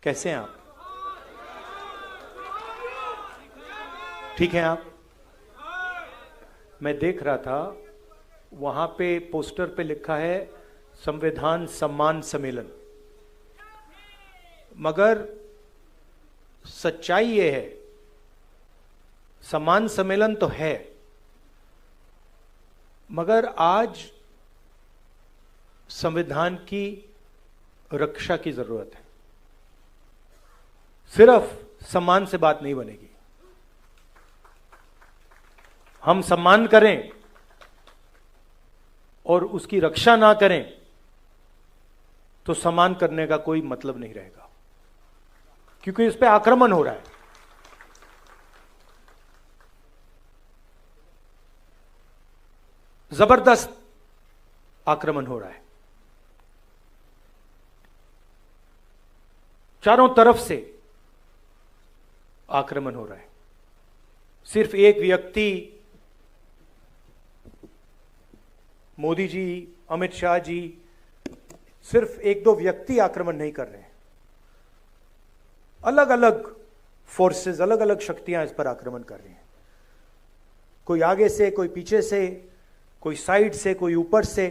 कैसे हैं आप? ठीक हैं आप? मैं देख रहा था वहां पे पोस्टर पे लिखा है संविधान सम्मान सम्मेलन, मगर सच्चाई ये है सम्मान सम्मेलन तो है, मगर आज संविधान की रक्षा की जरूरत है। सिर्फ सम्मान से बात नहीं बनेगी। हम सम्मान करें और उसकी रक्षा ना करें तो सम्मान करने का कोई मतलब नहीं रहेगा, क्योंकि इस पे आक्रमण हो रहा है। जबरदस्त आक्रमण हो रहा है, चारों तरफ से आक्रमण हो रहा है। सिर्फ एक व्यक्ति, मोदी जी, अमित शाह जी, सिर्फ एक दो व्यक्ति आक्रमण नहीं कर रहे हैं। अलग अलग फोर्सेस, अलग अलग शक्तियां इस पर आक्रमण कर रही हैं। कोई आगे से, कोई पीछे से, कोई साइड से, कोई ऊपर से,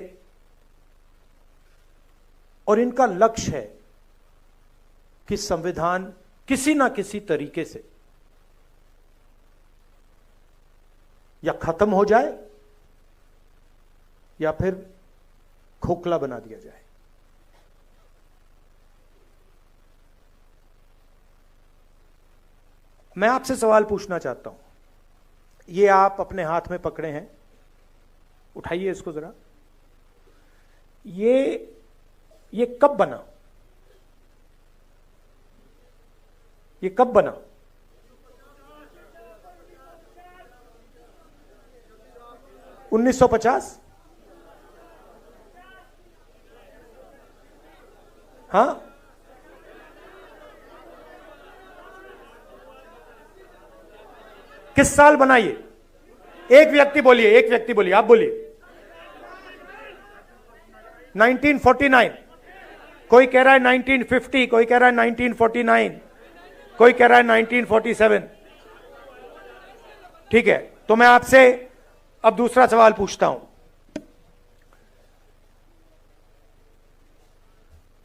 और इनका लक्ष्य है कि संविधान किसी ना किसी तरीके से या खत्म हो जाए या फिर खोखला बना दिया जाए। मैं आपसे सवाल पूछना चाहता हूं। ये आप अपने हाथ में पकड़े हैं, उठाइए इसको जरा। ये कब बना? ये कब बना? $1950? हाँ, किस साल बना ये? एक व्यक्ति बोलिए, एक व्यक्ति बोलिए, आप बोलिए। 1949। कोई कह रहा है 1950, कोई कह रहा है 1949, कोई कह रहा है 1947। ठीक है, तो मैं आपसे अब दूसरा सवाल पूछता हूं।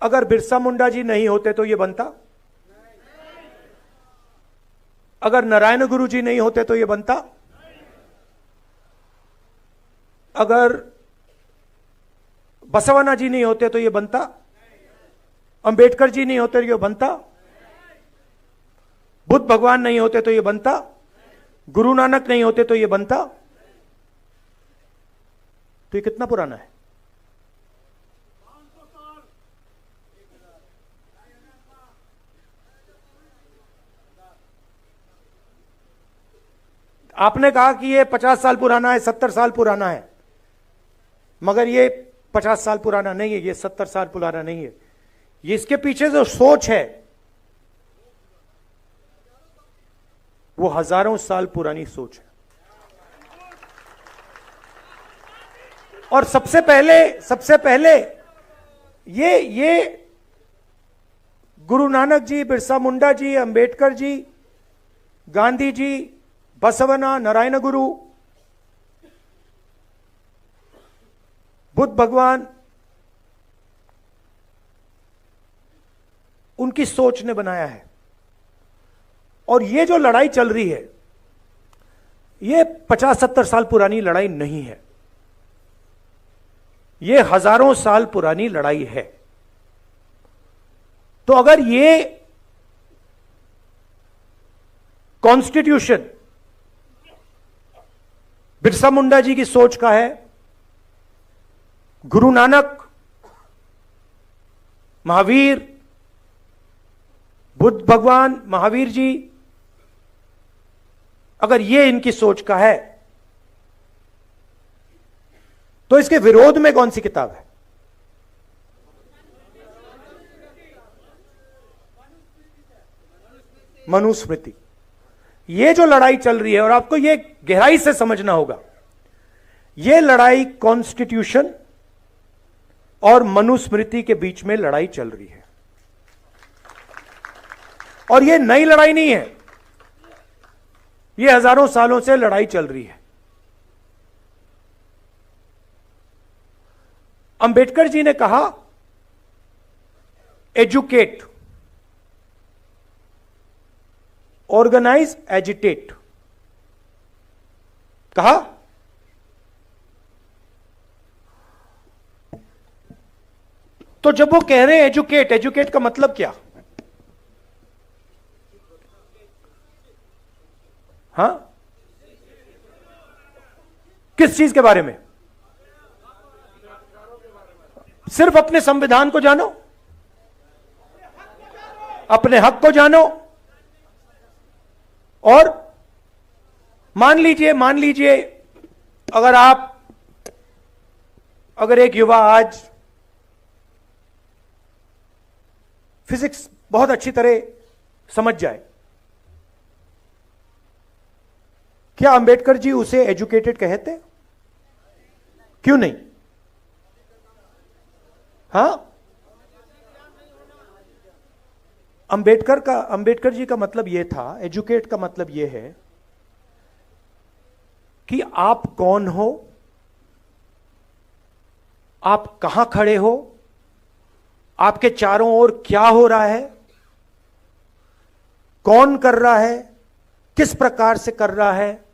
अगर बिरसा मुंडा जी नहीं होते तो ये बनता? अगर नारायण गुरु जी नहीं होते तो ये बनता? अगर बसवण्णा जी नहीं होते तो ये बनता? अंबेडकर जी नहीं होते तो ये बनता? बुद्ध भगवान नहीं होते तो ये बनता? गुरु नानक नहीं होते तो ये बनता? तो ये कितना पुराना है? आपने कहा कि ये 50 साल पुराना है, 70 साल पुराना है, मगर ये 50 साल पुराना नहीं है, ये 70 साल पुराना नहीं है। ये इसके पीछे जो सोच है वो हजारों साल पुरानी सोच है। और सबसे पहले ये गुरु नानक जी, बिरसा मुंडा जी, अंबेडकर जी, गांधी जी, बसवण्णा, नारायण गुरु, बुद्ध भगवान, उनकी सोच ने बनाया है। और ये जो लड़ाई चल रही है ये 50-70 साल पुरानी लड़ाई नहीं है, ये हजारों साल पुरानी लड़ाई है। तो अगर ये कॉन्स्टिट्यूशन बिरसा मुंडा जी की सोच का है, गुरु नानक, महावीर, बुद्ध भगवान, महावीर जी, अगर ये इनकी सोच का है तो इसके विरोध में कौन सी किताब है? मनुस्मृति। ये जो लड़ाई चल रही है, और आपको ये गहराई से समझना होगा, ये लड़ाई कॉन्स्टिट्यूशन और मनुस्मृति के बीच में लड़ाई चल रही है। और ये नई लड़ाई नहीं है, ये हजारों सालों से लड़ाई चल रही है। अंबेडकर जी ने कहा एजुकेट, ऑर्गेनाइज, एजिटेट, कहा। तो जब वो कह रहे हैं एजुकेट, एजुकेट का मतलब क्या? हां, किस चीज के बारे में? सिर्फ अपने संविधान को जानो, अपने हक को जानो, और मान लीजिए अगर एक युवा आज फिजिक्स बहुत अच्छी तरह समझ जाए, क्या अंबेडकर जी उसे एजुकेटेड कहते? क्यों नहीं? हां, अंबेडकर जी का मतलब यह था, एजुकेट का मतलब यह है कि आप कौन हो, आप कहां खड़े हो, आपके चारों ओर क्या हो रहा है, कौन कर रहा है, किस प्रकार से कर रहा है।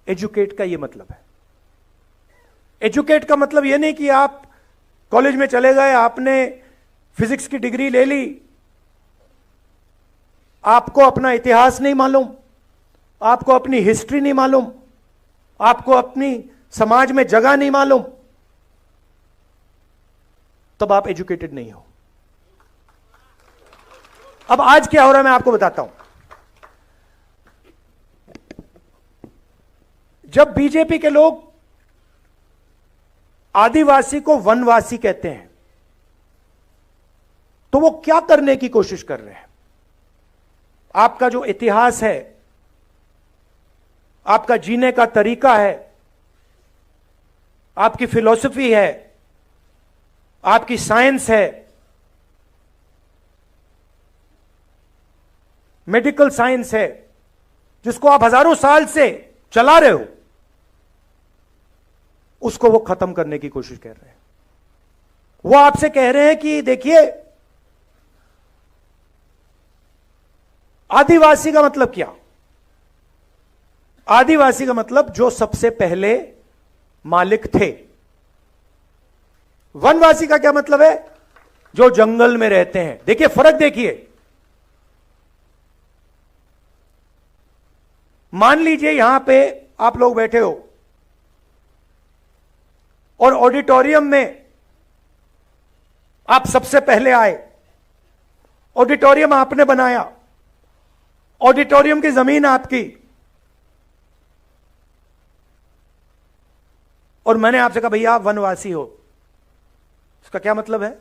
एजुकेट का यह मतलब है। एजुकेट का मतलब यह नहीं कि आप कॉलेज में चले गए, आपने फिजिक्स की डिग्री ले ली, आपको अपना इतिहास नहीं मालूम, आपको अपनी हिस्ट्री नहीं मालूम, आपको अपनी समाज में जगह नहीं मालूम, तब आप एजुकेटेड नहीं हो। अब आज क्या हो रहा है मैं आपको बताता हूं। जब बीजेपी के लोग आदिवासी को वनवासी कहते हैं, तो वो क्या करने की कोशिश कर रहे हैं? आपका जो इतिहास है, आपका जीने का तरीका है, आपकी फिलॉसफी है, आपकी साइंस है, मेडिकल साइंस है, जिसको आप हजारों साल से चला रहे हो, उसको वो खत्म करने की कोशिश कर रहे हैं। वो आपसे कह रहे हैं कि देखिए, आदिवासी का मतलब क्या? आदिवासी का मतलब जो सबसे पहले मालिक थे। वनवासी का क्या मतलब है? जो जंगल में रहते हैं। देखिए फर्क, देखिए, मान लीजिए यहां पे आप लोग बैठे हो और ऑडिटोरियम में आप सबसे पहले आए, ऑडिटोरियम आपने बनाया, ऑडिटोरियम की जमीन आपकी, और मैंने आपसे कहा भैया आप वनवासी हो। इसका क्या मतलब है?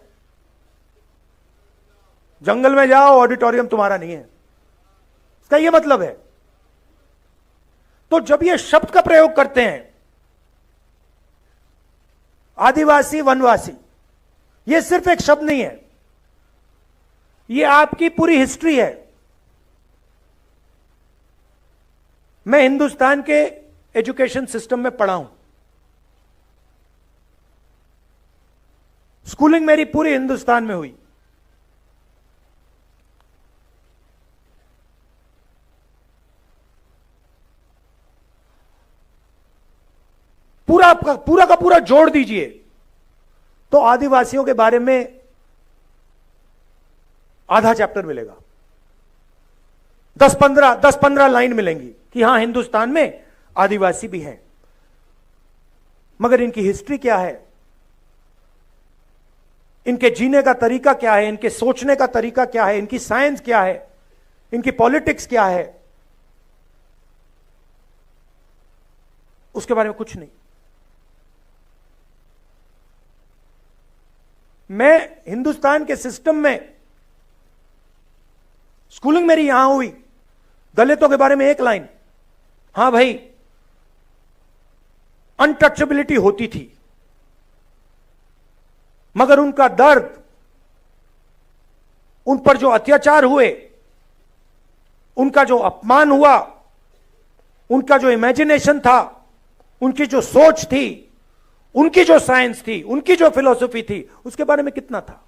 जंगल में जाओ, ऑडिटोरियम तुम्हारा नहीं है, इसका यह मतलब है। तो जब ये शब्द का प्रयोग करते हैं आदिवासी वनवासी, यह सिर्फ एक शब्द नहीं है, यह आपकी पूरी हिस्ट्री है। मैं हिंदुस्तान के एजुकेशन सिस्टम में पढ़ा हूं, स्कूलिंग मेरी पूरी हिंदुस्तान में हुई। पूरा का पूरा जोड़ दीजिए तो आदिवासियों के बारे में आधा चैप्टर मिलेगा, 10-15 लाइन मिलेंगी कि हां हिंदुस्तान में आदिवासी भी हैं, मगर इनकी हिस्ट्री क्या है, इनके जीने का तरीका क्या है, इनके सोचने का तरीका क्या है, इनकी साइंस क्या है, इनकी पॉलिटिक्स क्या है, उसके बारे में कुछ नहीं। मैं हिंदुस्तान के सिस्टम में, स्कूलिंग मेरी यहां हुई, दलितों के बारे में एक लाइन, हां भाई अनटचेबिलिटी होती थी, मगर उनका दर्द, उन पर जो अत्याचार हुए, उनका जो अपमान हुआ, उनका जो इमेजिनेशन था, उनकी जो सोच थी, उनकी जो साइंस थी, उनकी जो फिलॉसफी थी, उसके बारे में कितना था?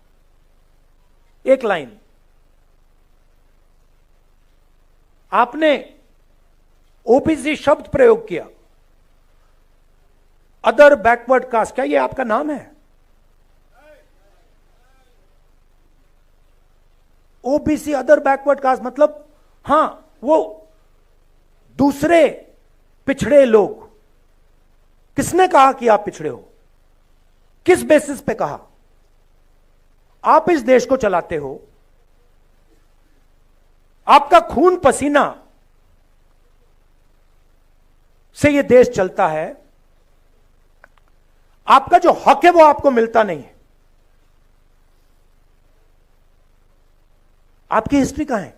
एक लाइन। आपने ओबीसी शब्द प्रयोग किया, अदर बैकवर्ड कास्ट, क्या ये आपका नाम है? ओबीसी अदर बैकवर्ड कास्ट मतलब हां, वो दूसरे पिछड़े लोग। किसने कहा कि आप पिछड़े हो? किस बेसिस पे कहा? आप इस देश को चलाते हो, आपका खून पसीना से यह देश चलता है, आपका जो हक है वो आपको मिलता नहीं है। आपकी हिस्ट्री कहां है?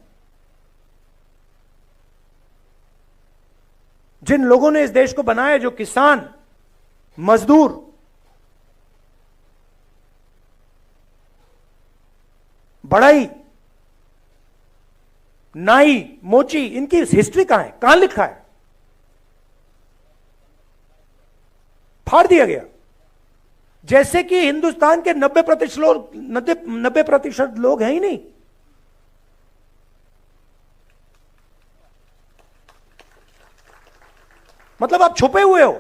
जिन लोगों ने इस देश को बनाया, जो किसान, मजदूर, बढ़ई, नाई, मोची, इनकी हिस्ट्री कहां है? कहां लिखा है? फाड़ दिया गया। जैसे कि हिंदुस्तान के 90% लोग हैं ही नहीं। मतलब आप छुपे हुए हो।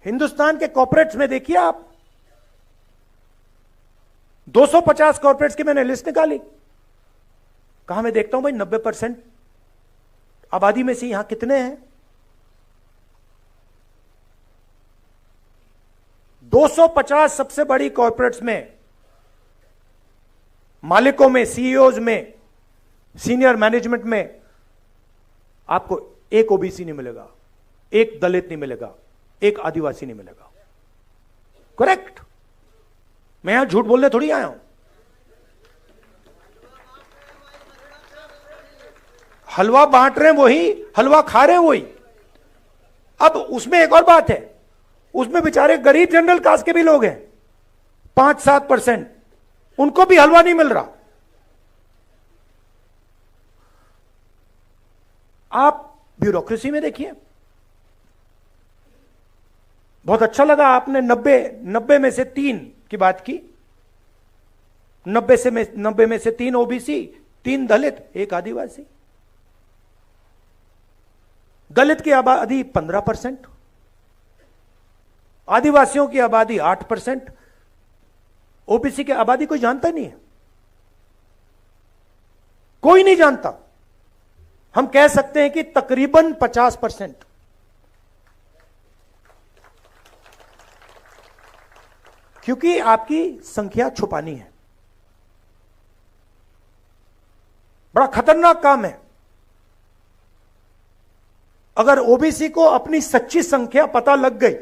हिंदुस्तान के कॉर्पोरेट्स में देखिए आप, 250 कॉर्पोरेट्स की मैंने लिस्ट निकाली। कहां मैं देखता हूं भाई 90% आबादी में से यहां कितने हैं? 250 सबसे बड़ी कॉर्पोरेट्स में, मालिकों में, सीईओज में, सीनियर मैनेजमेंट में आपको एक ओबीसी नहीं मिलेगा, एक दलित नहीं मिलेगा, एक आदिवासी नहीं मिलेगा। करेक्ट? मैं यहां झूठ बोलने थोड़ी आया हूं। हलवा बांट रहे हैं वही, हलवा खा रहे हैं वही। अब उसमें एक और बात है, उसमें बेचारे गरीब जनरल कास्ट के भी लोग हैं, 5-7%, उनको भी हलवा नहीं मिल रहा। आप ब्यूरोक्रेसी में देखिए। बहुत अच्छा लगा आपने 90 में से 3 की बात की। 90 में से 3 ओबीसी, 3 दलित, 1 आदिवासी। दलित की आबादी 15%, आदिवासियों की आबादी 8%, ओबीसी की आबादी कोई जानता नहीं है, कोई नहीं जानता। हम कह सकते हैं कि तकरीबन 50%। क्योंकि आपकी संख्या छुपानी है। बड़ा खतरनाक काम है। अगर ओबीसी को अपनी सच्ची संख्या पता लग गई,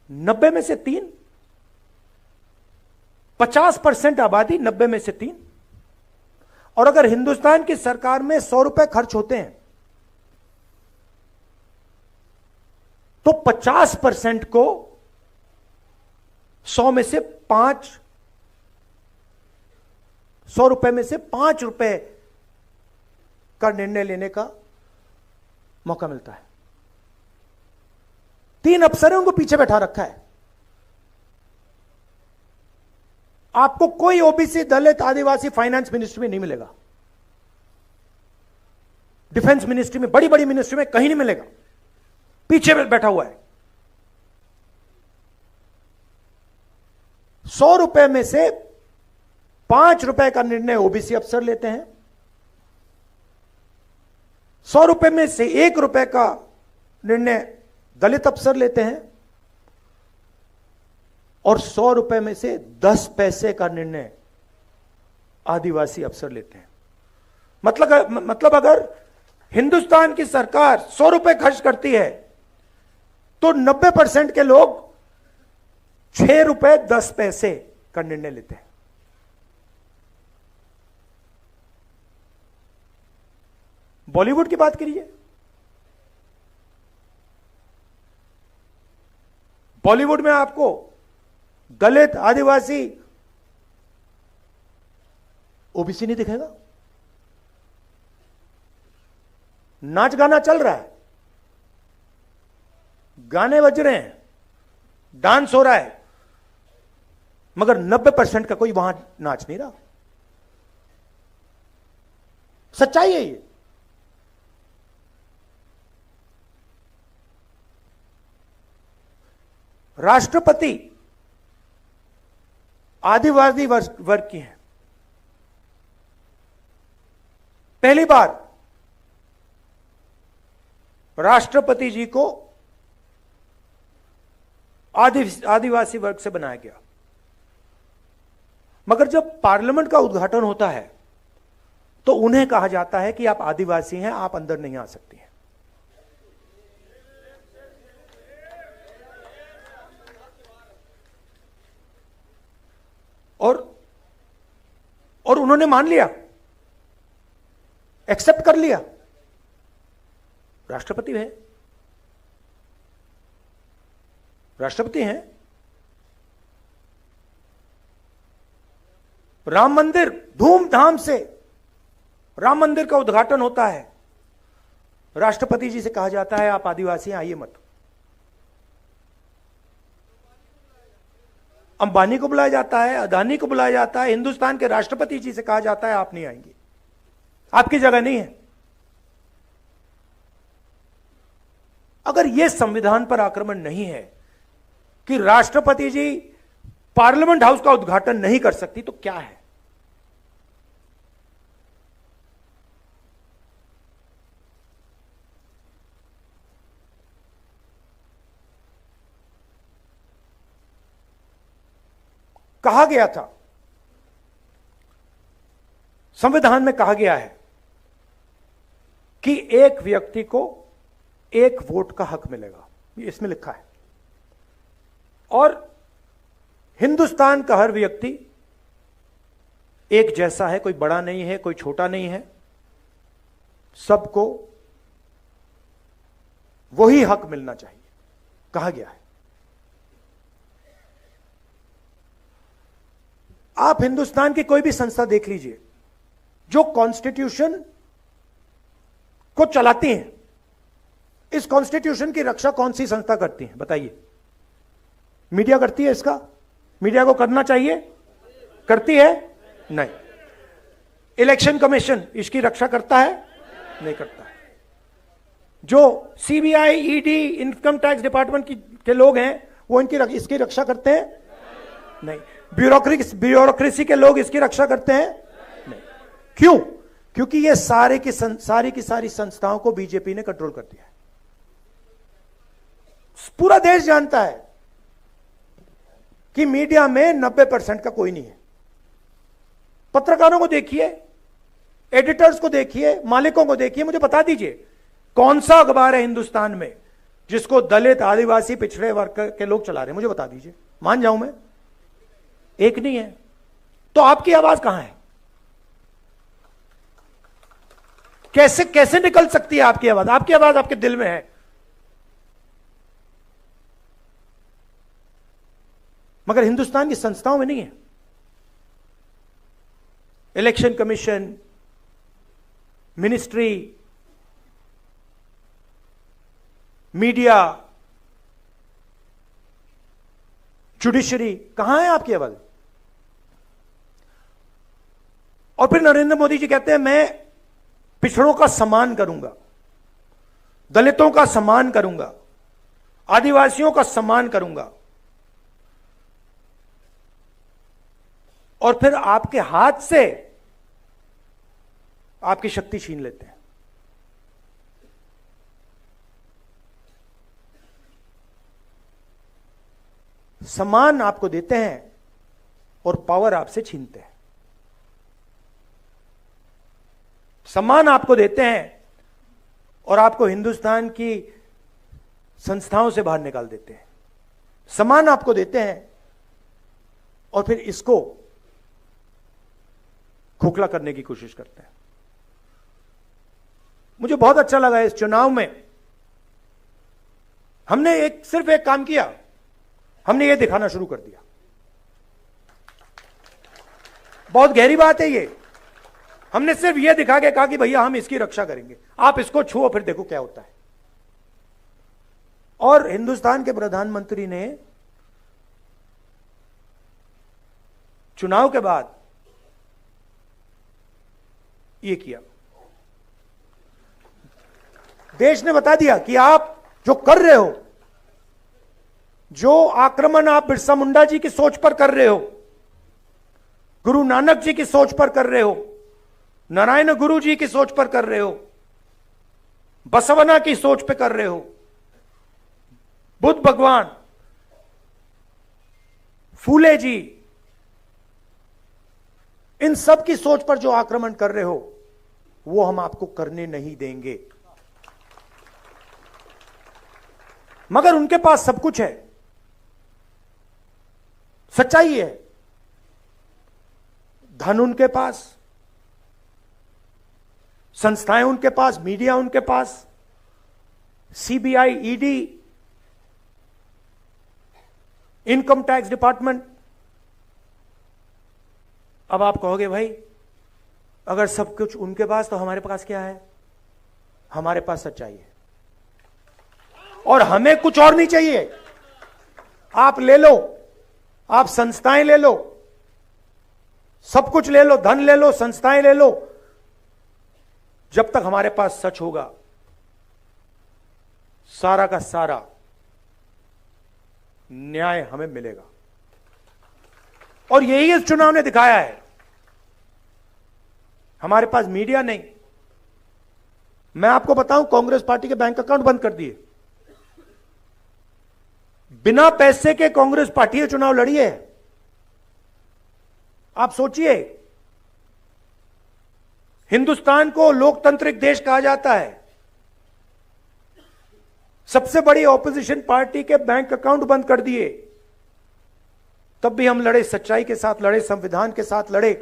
नब्बे में से 3, 50% आबादी, 90 में से 3। और अगर हिंदुस्तान की सरकार में 100 रुपए खर्च होते हैं तो 50% को 100 में से 100 रुपए में से 5 रुपए का निर्णय लेने का मौका मिलता है। 3 अफसरों को पीछे बैठा रखा है। आपको कोई ओबीसी, दलित, आदिवासी फाइनेंस मिनिस्ट्री में नहीं मिलेगा, डिफेंस मिनिस्ट्री में, बड़ी बड़ी मिनिस्ट्री में कहीं नहीं मिलेगा। पीछे बैठा हुआ है। 100 रुपए में से 5 रुपए का निर्णय ओबीसी अफसर लेते हैं। 100 रुपए में से 1 रुपए का निर्णय दलित अफसर लेते हैं और 100 रुपए में से 10 पैसे का निर्णय आदिवासी अफसर लेते हैं। मतलब अगर हिंदुस्तान की सरकार 100 रुपए खर्च करती है तो 90% के लोग 6 रुपए 10 पैसे का निर्णय लेते हैं। बॉलीवुड की बात करिए, बॉलीवुड में आपको दलित, आदिवासी, ओबीसी नहीं दिखेगा। नाच गाना चल रहा है, गाने बज रहे हैं, डांस हो रहा है, मगर 90% का कोई वहां नाच नहीं रहा। सच्चाई है ये। राष्ट्रपति आदिवासी वर्ग की हैं। पहली बार राष्ट्रपति जी को आदिवासी वर्ग से बनाया गया, मगर जब पार्लियामेंट का उद्घाटन होता है तो उन्हें कहा जाता है कि आप आदिवासी हैं, आप अंदर नहीं आ सकती हैं। और उन्होंने मान लिया, एक्सेप्ट कर लिया। राष्ट्रपति है, राष्ट्रपति हैं। राम मंदिर, धूमधाम से राम मंदिर का उद्घाटन होता है, राष्ट्रपति जी से कहा जाता है आप आदिवासी हैं, आइए मत। अंबानी को बुलाया जाता है, अदानी को बुलाया जाता है, हिंदुस्तान के राष्ट्रपति जी से कहा जाता है आप नहीं आएंगे, आपकी जगह नहीं है। अगर यह संविधान पर आक्रमण नहीं है कि राष्ट्रपति जी पार्लियामेंट हाउस का उद्घाटन नहीं कर सकती, तो क्या है? कहा गया था, संविधान में कहा गया है कि एक व्यक्ति को एक वोट का हक मिलेगा, इसमें लिखा है। और हिंदुस्तान का हर व्यक्ति एक जैसा है, कोई बड़ा नहीं है, कोई छोटा नहीं है, सबको वही हक मिलना चाहिए, कहा गया है। आप हिंदुस्तान की कोई भी संस्था देख लीजिए जो कॉन्स्टिट्यूशन को चलाती हैं, इस कॉन्स्टिट्यूशन की रक्षा कौन सी संस्था करती है बताइए? मीडिया करती है इसका? मीडिया को करना चाहिए, करती है? नहीं। इलेक्शन कमीशन इसकी रक्षा करता है? नहीं करता है। जो CBI, ED, income tax department के लोग हैं वो इसकी रक्षा करते हैं? नहीं। ब्यूरोक्रेसी के लोग इसकी रक्षा करते हैं? नहीं। क्यों? क्योंकि ये सारी की सारी संस्थाओं को बीजेपी ने कंट्रोल कर दिया है। पूरा देश जानता है कि मीडिया में 90% का कोई नहीं है। पत्रकारों को देखिए, एडिटर्स को देखिए, मालिकों को देखिए, मुझे बता दीजिए कौन सा अखबार है हिंदुस्तान में जिसको दलित, आदिवासी, पिछड़े वर्ग के लोग चला रहे हैं? मुझे बता दीजिए, मान जाऊं मैं, एक नहीं है। तो आपकी आवाज कहां है? कैसे निकल सकती है आपकी आवाज? आपकी आवाज आपके दिल में है, मगर हिंदुस्तान की संस्थाओं में नहीं है। Election commission, ministry, media, judiciary, कहां है आपकी आवाज? और फिर नरेंद्र मोदी जी कहते हैं मैं पिछड़ों का सम्मान करूंगा, दलितों का सम्मान करूंगा, आदिवासियों का सम्मान करूंगा, और फिर आपके हाथ से आपकी शक्ति छीन लेते हैं। सम्मान आपको देते हैं और पावर आपसे छीनते हैं। सम्मान आपको देते हैं और आपको हिंदुस्तान की संस्थाओं से बाहर निकाल देते हैं। सम्मान आपको देते हैं और फिर इसको खोखला करने की कोशिश करते हैं। मुझे बहुत अच्छा लगा इस चुनाव में हमने सिर्फ एक काम किया, हमने ये दिखाना शुरू कर दिया। बहुत गहरी बात है ये। हमने सिर्फ ये दिखा के कहा कि भैया हम इसकी रक्षा करेंगे, आप इसको छुओ फिर देखो क्या होता है। और हिंदुस्तान के प्रधानमंत्री ने चुनाव के बाद ये किया। देश ने बता दिया कि आप जो कर रहे हो, जो आक्रमण आप बिरसा मुंडा जी की सोच पर कर रहे हो, गुरु नानक जी की सोच पर कर रहे हो, नारायण गुरु जी की सोच पर कर रहे हो, बसवना की सोच पर कर रहे हो, बुद्ध भगवान, फूले जी, इन सब की सोच पर जो आक्रमण कर रहे हो वो हम आपको करने नहीं देंगे। मगर उनके पास सब कुछ है, सच्चाई है। धन उनके पास, संस्थाएं उनके पास, मीडिया उनके पास, CBI, ED, income tax department. अब आप कहोगे भाई अगर सब कुछ उनके पास तो हमारे पास क्या है? हमारे पास सच्चाई है और हमें कुछ और नहीं चाहिए। आप ले लो, आप संस्थाएं ले लो, सब कुछ ले लो, धन ले लो, संस्थाएं ले लो, जब तक हमारे पास सच होगा सारा का सारा न्याय हमें मिलेगा। और यही इस चुनाव ने दिखाया है। हमारे पास मीडिया नहीं। मैं आपको बताऊं, कांग्रेस पार्टी के बैंक अकाउंट बंद कर दिए। बिना पैसे के कांग्रेस पार्टी ये चुनाव लड़ी है। आप सोचिए, हिंदुस्तान को लोकतांत्रिक देश कहा जाता है, सबसे बड़ी ऑपोजिशन पार्टी के बैंक अकाउंट बंद कर दिए, तब भी हम लड़े, सच्चाई के साथ लड़े, संविधान के साथ लड़े।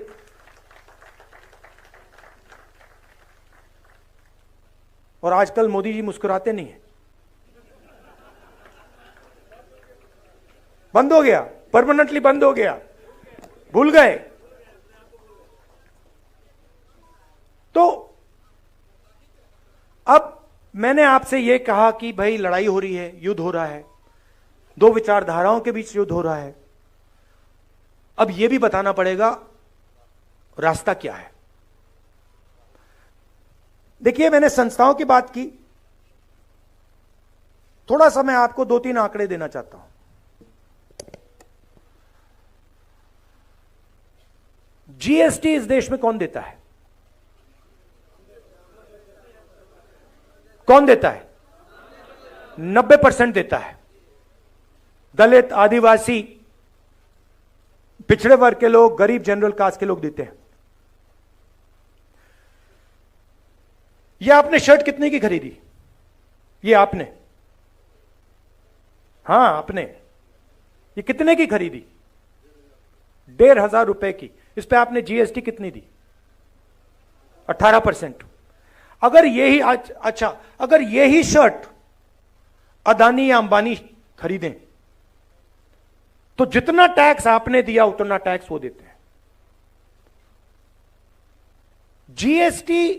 और आजकल मोदी जी मुस्कुराते नहीं हैं। बंद हो गया, परमानेंटली बंद हो गया, भूल गए। तो अब मैंने आपसे यह कहा कि भाई लड़ाई हो रही है, युद्ध हो रहा है, दो विचारधाराओं के बीच युद्ध हो रहा है। अब यह भी बताना पड़ेगा रास्ता क्या है। देखिए, मैंने संस्थाओं की बात की, थोड़ा सा मैं आपको 2-3 आंकड़े देना चाहता हूं। जीएसटी इस देश में कौन देता है? कौन देता है? 90% देता है। दलित, आदिवासी, पिछड़े वर्ग के लोग, गरीब, जनरल कास्ट के लोग देते हैं। यह आपने शर्ट कितने की खरीदी? ये आपने, हां आपने, ये कितने की खरीदी? 1,500 रुपए की। इस पे आपने जीएसटी कितनी दी? 18%। अगर यही अच्छा, अगर यही शर्ट अदानी या अंबानी खरीदें तो जितना टैक्स आपने दिया उतना टैक्स वो देते हैं। जीएसटी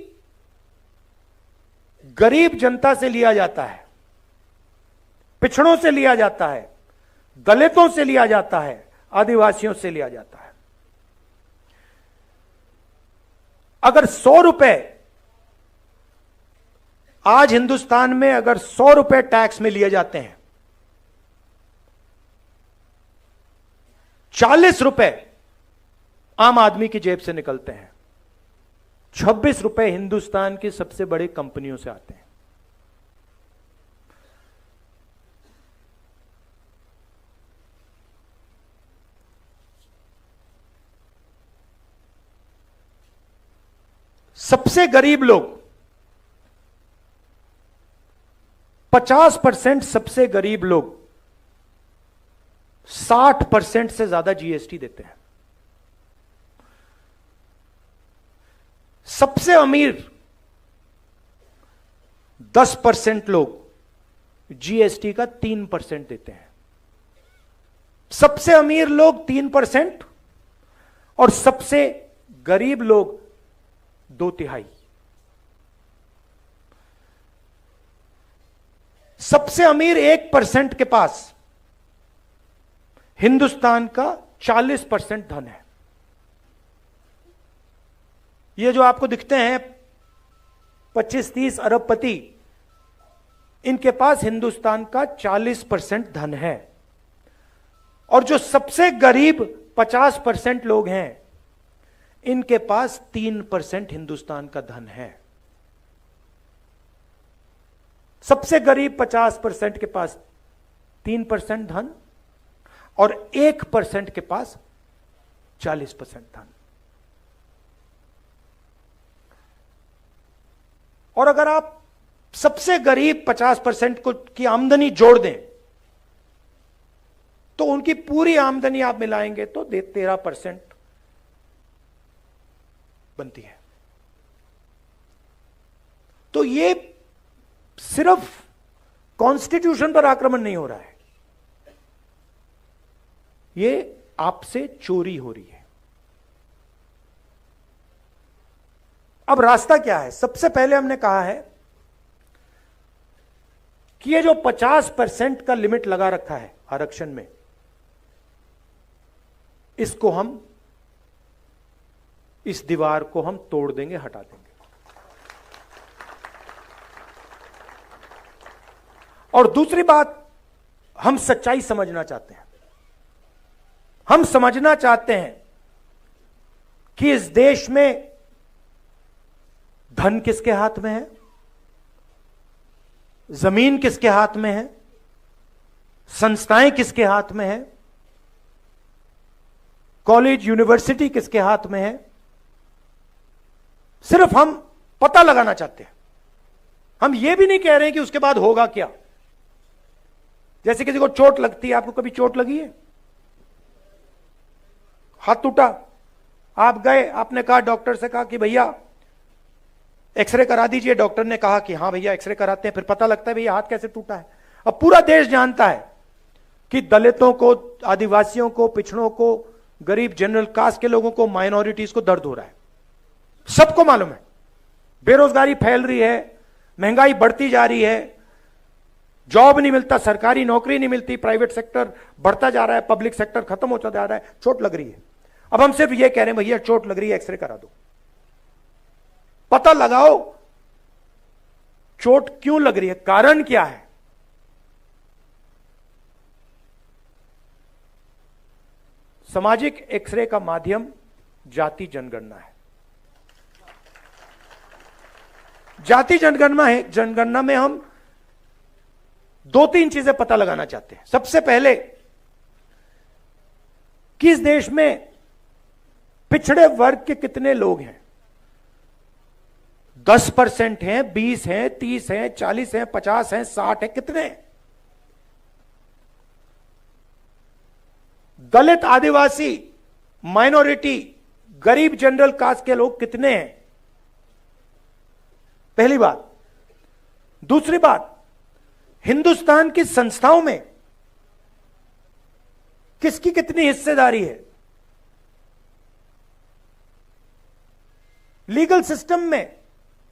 गरीब जनता से लिया जाता है, पिछड़ों से लिया जाता है, दलितों से लिया जाता है, आदिवासियों से लिया जाता है। अगर 100 रुपए आज हिंदुस्तान में, अगर 100 रुपए टैक्स में लिए जाते हैं, 40 रुपए आम आदमी की जेब से निकलते हैं, 26 रुपए हिंदुस्तान की सबसे बड़ी कंपनियों से आते हैं। सबसे गरीब लोग, 50% सबसे गरीब लोग 60% से ज्यादा जीएसटी देते हैं। सबसे अमीर 10% लोग जीएसटी का 3% देते हैं। सबसे अमीर लोग 3% और सबसे गरीब लोग 2/3। सबसे अमीर 1% के पास हिंदुस्तान का 40% धन है। ये जो आपको दिखते हैं 25-30 अरबपति, इनके पास हिंदुस्तान का 40% धन है। और जो सबसे गरीब 50% लोग हैं, इनके पास 3% हिंदुस्तान का धन है। सबसे गरीब 50% के पास 3% धन और 1% के पास 40% धन। और अगर आप सबसे गरीब 50% को की आमदनी जोड़ दें तो उनकी पूरी आमदनी आप मिलाएंगे तो 13% बनती है। तो ये सिर्फ कॉन्स्टिट्यूशन पर आक्रमण नहीं हो रहा है, ये आपसे चोरी हो रही है। अब रास्ता क्या है? सबसे पहले हमने कहा है कि ये जो 50% का लिमिट लगा रखा है आरक्षण में, इसको हम, इस दीवार को हम तोड़ देंगे, हटा देंगे। और दूसरी बात, हम सच्चाई समझना चाहते हैं। हम समझना चाहते हैं कि इस देश में धन किसके हाथ में है, जमीन किसके हाथ में है, संस्थाएं किसके हाथ में है, कॉलेज यूनिवर्सिटी किसके हाथ में है। सिर्फ हम पता लगाना चाहते हैं। हम यह भी नहीं कह रहे हैं कि उसके बाद होगा क्या। जैसे किसी को चोट लगती है, आपको कभी चोट लगी है? हाथ टूटा, आप गए, आपने कहा, डॉक्टर से कहा कि भैया एक्सरे करा दीजिए। डॉक्टर ने कहा कि हां भैया एक्सरे कराते हैं। फिर पता लगता है भैया हाथ कैसे टूटा है। अब पूरा देश जानता है कि दलितों को, आदिवासियों को, पिछड़ों को, गरीब जनरल कास्ट के लोगों को, माइनॉरिटीज को दर्द हो रहा है। सबको मालूम है। बेरोजगारी फैल रही है, महंगाई बढ़ती जा रही है, जॉब नहीं मिलता, सरकारी नौकरी नहीं मिलती, प्राइवेट सेक्टर बढ़ता जा रहा है, पब्लिक सेक्टर खत्म होता जा रहा है, चोट लग रही है। अब हम सिर्फ यह कह रहे हैं भैया चोट लग रही है, एक्सरे करा दो, पता लगाओ चोट क्यों लग रही है, कारण क्या है। सामाजिक एक्सरे का माध्यम जाति जनगणना है। जाति जनगणना है, जनगणना में हम 2-3 चीजें पता लगाना चाहते हैं। सबसे पहले, किस देश में पिछड़े वर्ग के कितने लोग हैं? 10% हैं, 20 हैं, 30 हैं, 40 हैं, 50 हैं, 60 हैं, कितने हैं? दलित, आदिवासी, माइनॉरिटी, गरीब जनरल कास्ट के लोग कितने हैं? पहली बात। दूसरी बात, हिंदुस्तान की संस्थाओं में किसकी कितनी हिस्सेदारी है? लीगल सिस्टम में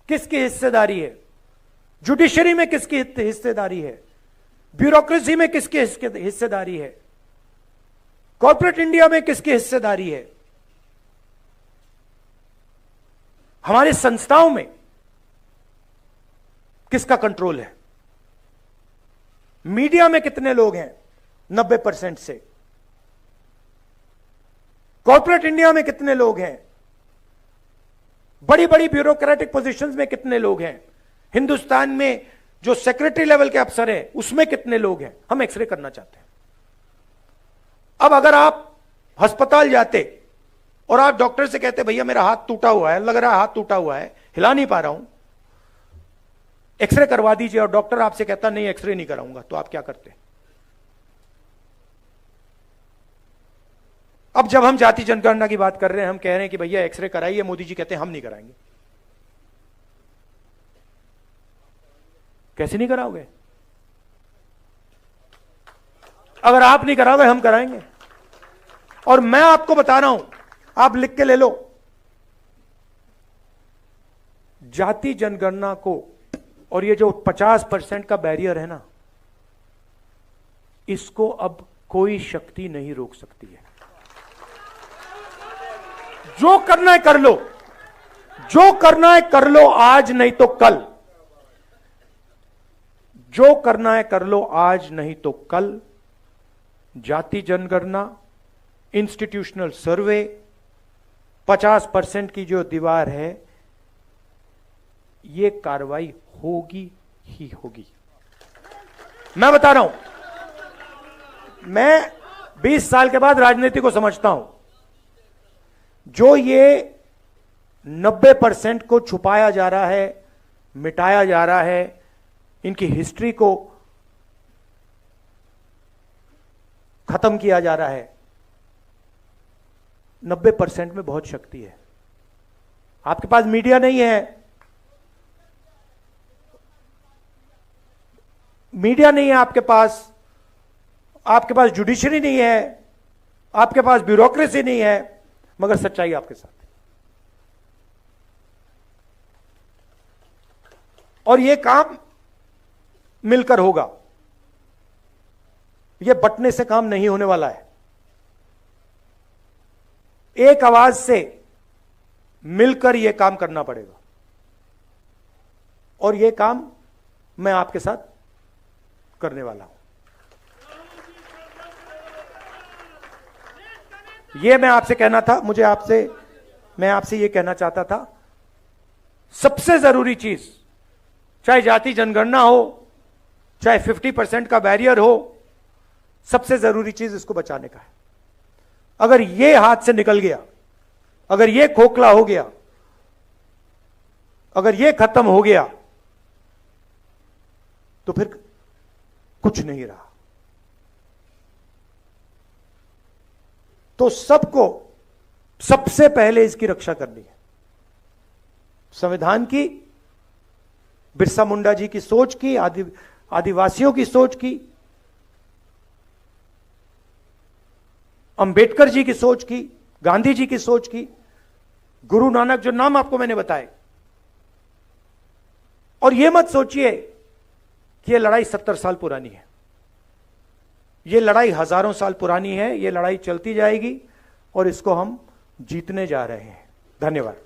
किसकी हिस्सेदारी है? जुडिशरी में किसकी हिस्सेदारी है? ब्यूरोक्रेसी में किसकी हिस्सेदारी है? कॉर्पोरेट इंडिया में किसकी हिस्सेदारी है? हमारी संस्थाओं में किसका कंट्रोल है? मीडिया में कितने लोग हैं? 90% से। कॉर्पोरेट इंडिया में कितने लोग हैं? बड़ी बड़ी ब्यूरोक्रेटिक पोजीशंस में कितने लोग हैं? हिंदुस्तान में जो सेक्रेटरी लेवल के अफसर हैं उसमें कितने लोग हैं? हम एक्सरे करना चाहते हैं। अब अगर आप अस्पताल जाते और आप डॉक्टर से कहते भैया मेरा हाथ टूटा हुआ है, लग रहा है हाथ टूटा हुआ है, हिला नहीं पा रहा हूं, एक्सरे करवा दीजिए, और डॉक्टर आपसे कहता नहीं एक्सरे नहीं कराऊंगा, तो आप क्या करते? अब जब हम जाति जनगणना की बात कर रहे हैं, हम कह रहे हैं कि भैया एक्सरे कराइए, मोदी जी कहते हैं हम नहीं कराएंगे। कैसे नहीं कराओगे? अगर आप नहीं कराओगे हम कराएंगे। और मैं आपको बता रहा हूं, आप लिख के ले लो, जाति जनगणना को और ये जो 50% का बैरियर है ना, इसको अब कोई शक्ति नहीं रोक सकती है। जो करना है कर लो, जो करना है कर लो, आज नहीं तो कल। जो करना है कर लो, आज नहीं तो कल। जाति जनगणना, इंस्टीट्यूशनल सर्वे, 50% की जो दीवार है, ये कार्रवाई होगी ही होगी। मैं बता रहा हूं, मैं 20 साल के बाद राजनीति को समझता हूं। जो ये 90% को छुपाया जा रहा है, मिटाया जा रहा है, इनकी हिस्ट्री को खत्म किया जा रहा है, 90% में बहुत शक्ति है। आपके पास मीडिया नहीं है, मीडिया नहीं है आपके पास जुडिशरी नहीं है, आपके पास ब्यूरोक्रेसी नहीं है, मगर सच्चाई आपके साथ है। और यह काम मिलकर होगा, यह बंटने से काम नहीं होने वाला है। एक आवाज से मिलकर यह काम करना पड़ेगा, और यह काम मैं आपके साथ करने वाला हूं। यह मैं आपसे कहना था, मैं आपसे यह कहना चाहता था, सबसे जरूरी चीज, चाहे जाति जनगणना हो, चाहे 50% का बैरियर हो, सबसे जरूरी चीज इसको बचाने का है। अगर यह हाथ से निकल गया, अगर यह खोखला हो गया, अगर यह खत्म हो गया, तो फिर कुछ नहीं रहा। तो सबको सबसे पहले इसकी रक्षा करनी है, संविधान की, बिरसा मुंडा जी की सोच की, आदिवासियों की सोच की, अंबेडकर जी की सोच की, गांधी जी की सोच की, गुरु नानक, जो नाम आपको मैंने बताए। और यह मत सोचिए कि यह लड़ाई 70 साल पुरानी है, यह लड़ाई हजारों साल पुरानी है, यह लड़ाई चलती जाएगी और इसको हम जीतने जा रहे हैं। धन्यवाद।